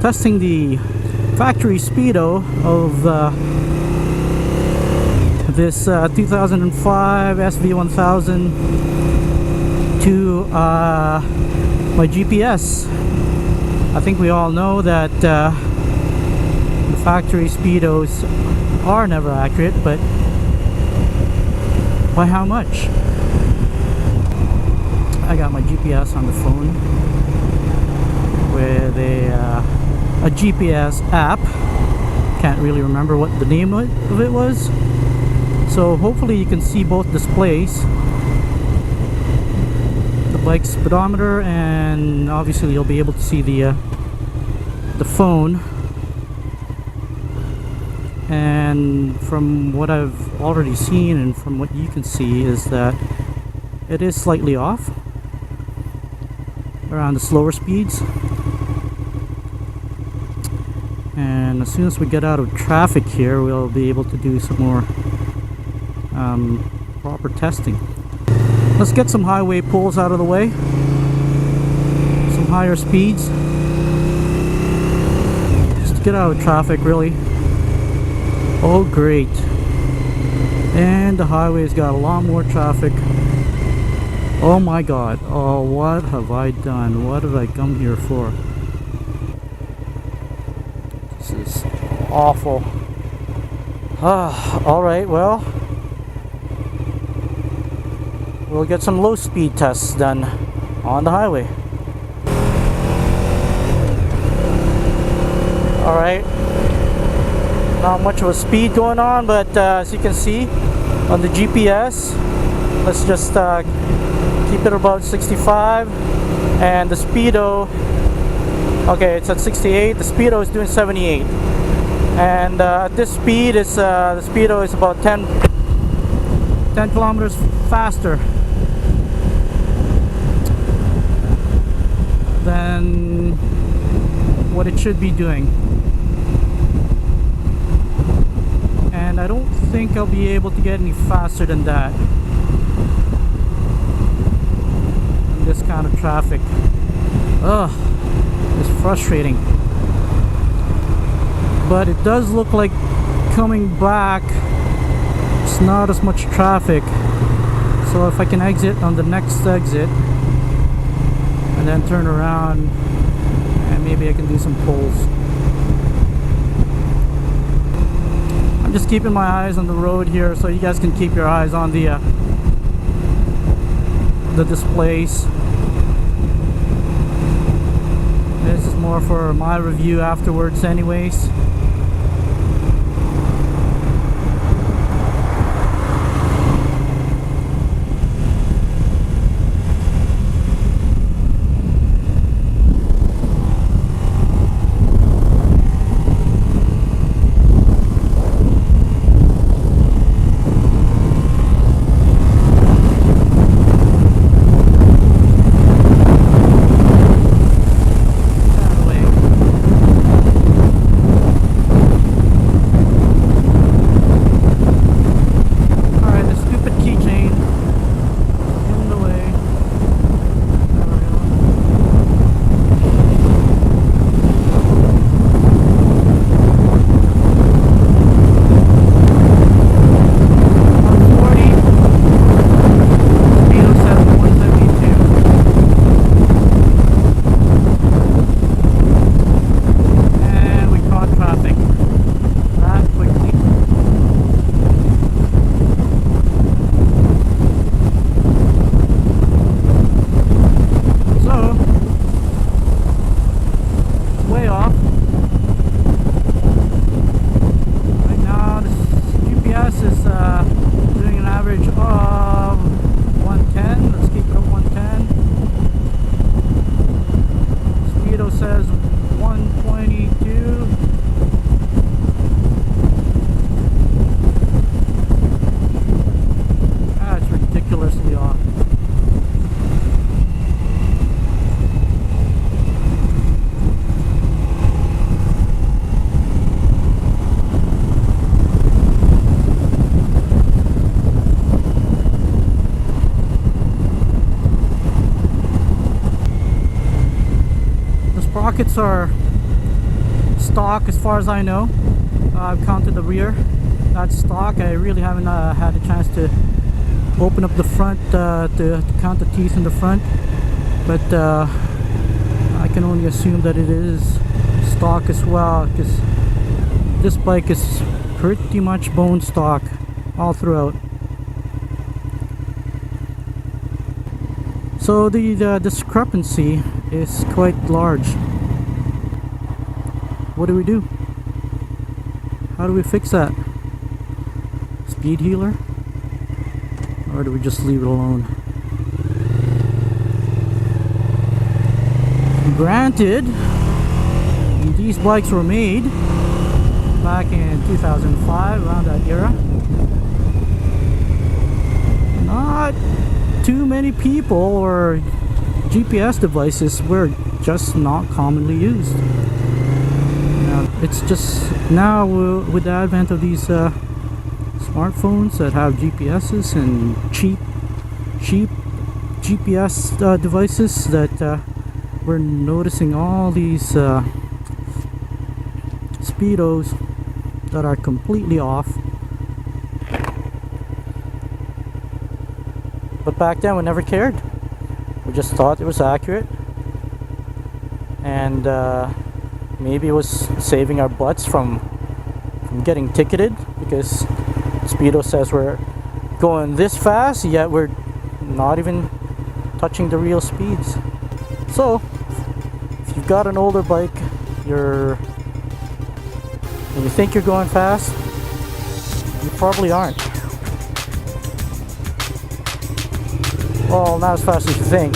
testing the factory speedo of this 2005 SV1000 to my GPS. I think we all know that the factory speedos are never accurate, but by how much? I got my GPS on the phone with a GPS app. Can't really remember what the name of it was. So hopefully you can see both displays, the bike speedometer, and obviously you'll be able to see the phone. And from what I've already seen and from what you can see is that it is slightly off around the slower speeds. And as soon as we get out of traffic here, we'll be able to do some more proper testing. Let's get some highway pulls out of the way, some higher speeds, just to get out of traffic really. Oh great, and the highway's got a lot more traffic. Oh my god, oh what have I done? What have I come here for? This is awful. Alright, well, we'll get some low speed tests done on the highway. Alright, not much of a speed going on, but as you can see on the GPS, let's just keep it about 65, and the speedo, okay, it's at 68. The speedo is doing 78, and at this speed is the speedo is about 10 kilometers faster than what it should be doing. And I don't think I'll be able to get any faster than that in this kind of traffic. Ugh, it's frustrating. But it does look like coming back, it's not as much traffic. So if I can exit on the next exit and then turn around, and maybe I can do some pulls. Just keeping my eyes on the road here, so you guys can keep your eyes on the displays. This is more for my review afterwards anyways. sprockets are stock as far as I know. I've counted the rear. That's stock. I really haven't had a chance to open up the front to count the teeth in the front, but I can only assume that it is stock as well, because this bike is pretty much bone stock all throughout. So the discrepancy is quite large. What do we do? How do we fix that? Speed healer? Or do we just leave it alone? Granted, these bikes were made back in 2005, around that era. Not too many people or GPS devices were just not commonly used. It's just now with the advent of these smartphones that have GPSs and cheap GPS devices that we're noticing all these speedos that are completely off. But back then we never cared. We just thought it was accurate, and maybe it was saving our butts from getting ticketed, because Speedo says we're going this fast, yet we're not even touching the real speeds. So if you've got an older bike, and you think you're going fast, you probably aren't. Well, not as fast as you think.